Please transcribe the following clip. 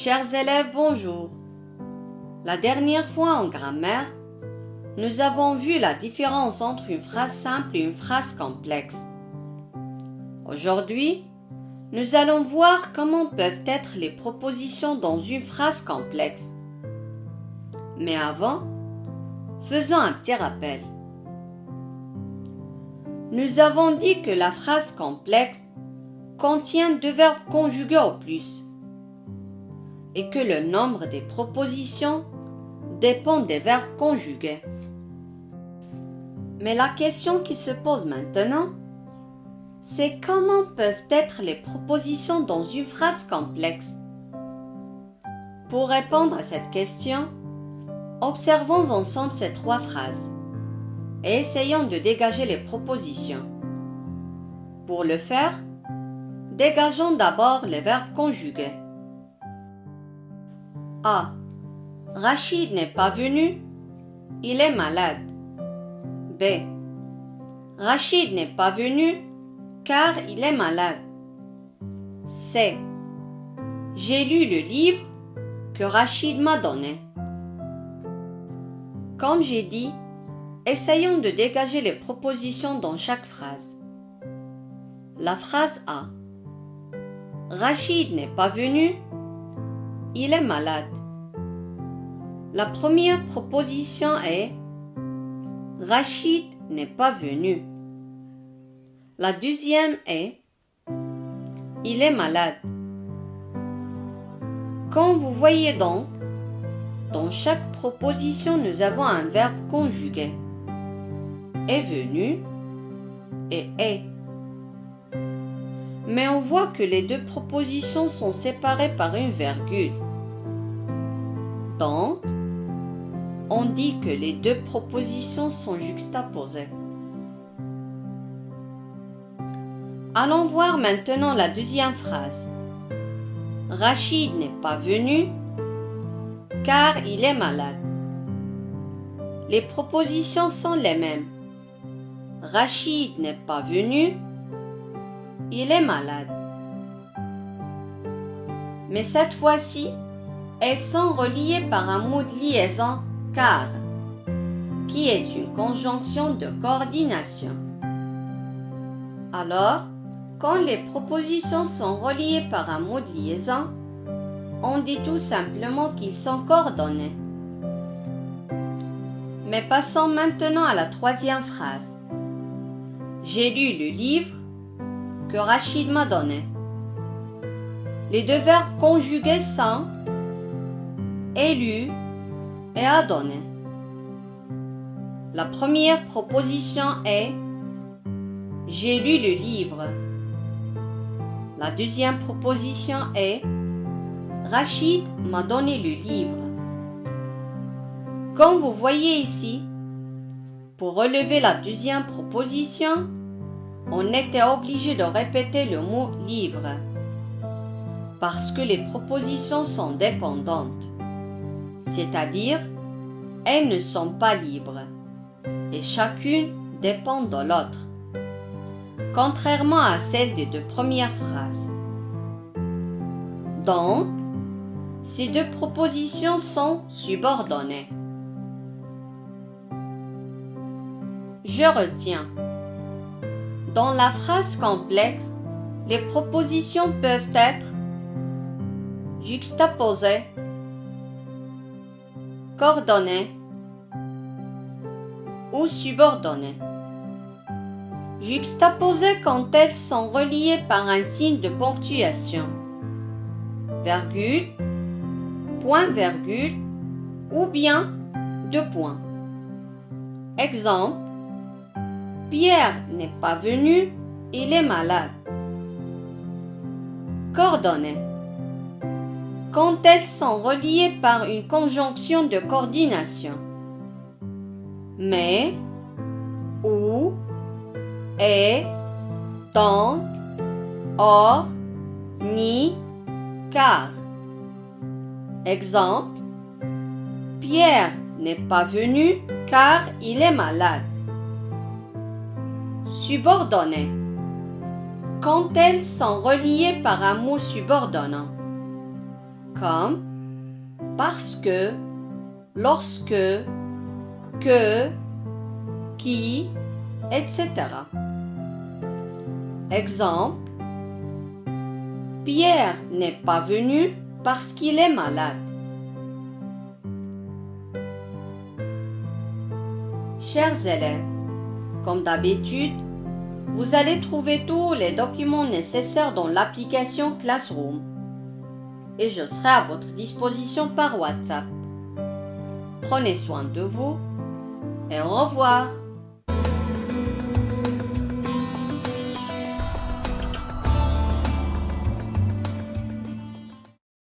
Chers élèves, bonjour. La dernière fois en grammaire, nous avons vu la différence entre une phrase simple et une phrase complexe. Aujourd'hui, nous allons voir comment peuvent être les propositions dans une phrase complexe. Mais avant, faisons un petit rappel. Nous avons dit que la phrase complexe contient deux verbes conjugués au plus et que le nombre des propositions dépend des verbes conjugués. Mais la question qui se pose maintenant, c'est comment peuvent être les propositions dans une phrase complexe? Pour répondre à cette question, observons ensemble ces trois phrases et essayons de dégager les propositions. Pour le faire, dégageons d'abord les verbes conjugués. A. Rachid n'est pas venu, il est malade. B. Rachid n'est pas venu car il est malade. C. J'ai lu le livre que Rachid m'a donné. Comme j'ai dit, essayons de dégager les propositions dans chaque phrase. La phrase A. Rachid n'est pas venu, il est malade. La première proposition est Rachid n'est pas venu. La deuxième est il est malade. Comme vous voyez donc, dans chaque proposition, nous avons un verbe conjugué. Est venu et est. Mais on voit que les deux propositions sont séparées par une virgule. Donc, on dit que les deux propositions sont juxtaposées. Allons voir maintenant la deuxième phrase. Rachid n'est pas venu car il est malade. Les propositions sont les mêmes. Rachid n'est pas venu, il est malade. Mais cette fois-ci, elles sont reliées par un mot de liaison car, qui est une conjonction de coordination. Alors, quand les propositions sont reliées par un mot de liaison, on dit tout simplement qu'ils sont coordonnés. Mais passons maintenant à la troisième phrase. J'ai lu le livre que Rachid m'a donné. Les deux verbes conjugués sont est lu et a donné. La première proposition est j'ai lu le livre. La deuxième proposition est Rachid m'a donné le livre. Comme vous voyez ici, pour relever la deuxième proposition, on était obligé de répéter le mot livre parce que les propositions sont dépendantes, c'est-à-dire elles ne sont pas libres et chacune dépend de l'autre, contrairement à celle des deux premières phrases. Donc, ces deux propositions sont subordonnées. Je retiens. Dans la phrase complexe, les propositions peuvent être juxtaposées, coordonnées ou subordonnées. Juxtaposées quand elles sont reliées par un signe de ponctuation, virgule, point virgule ou bien deux points. Exemple, Pierre n'est pas venu, il est malade. Coordonnées. Quand elles sont reliées par une conjonction de coordination. Mais, ou, et, donc, or, ni, car. Exemple, Pierre n'est pas venu car il est malade. Subordonnées. Quand elles sont reliées par un mot subordonnant. comme parce que, lorsque, que, qui, etc. Exemple: Pierre n'est pas venu parce qu'il est malade. Chers élèves, comme d'habitude, vous allez trouver tous les documents nécessaires dans l'application Classroom et je serai à votre disposition par WhatsApp. Prenez soin de vous et au revoir.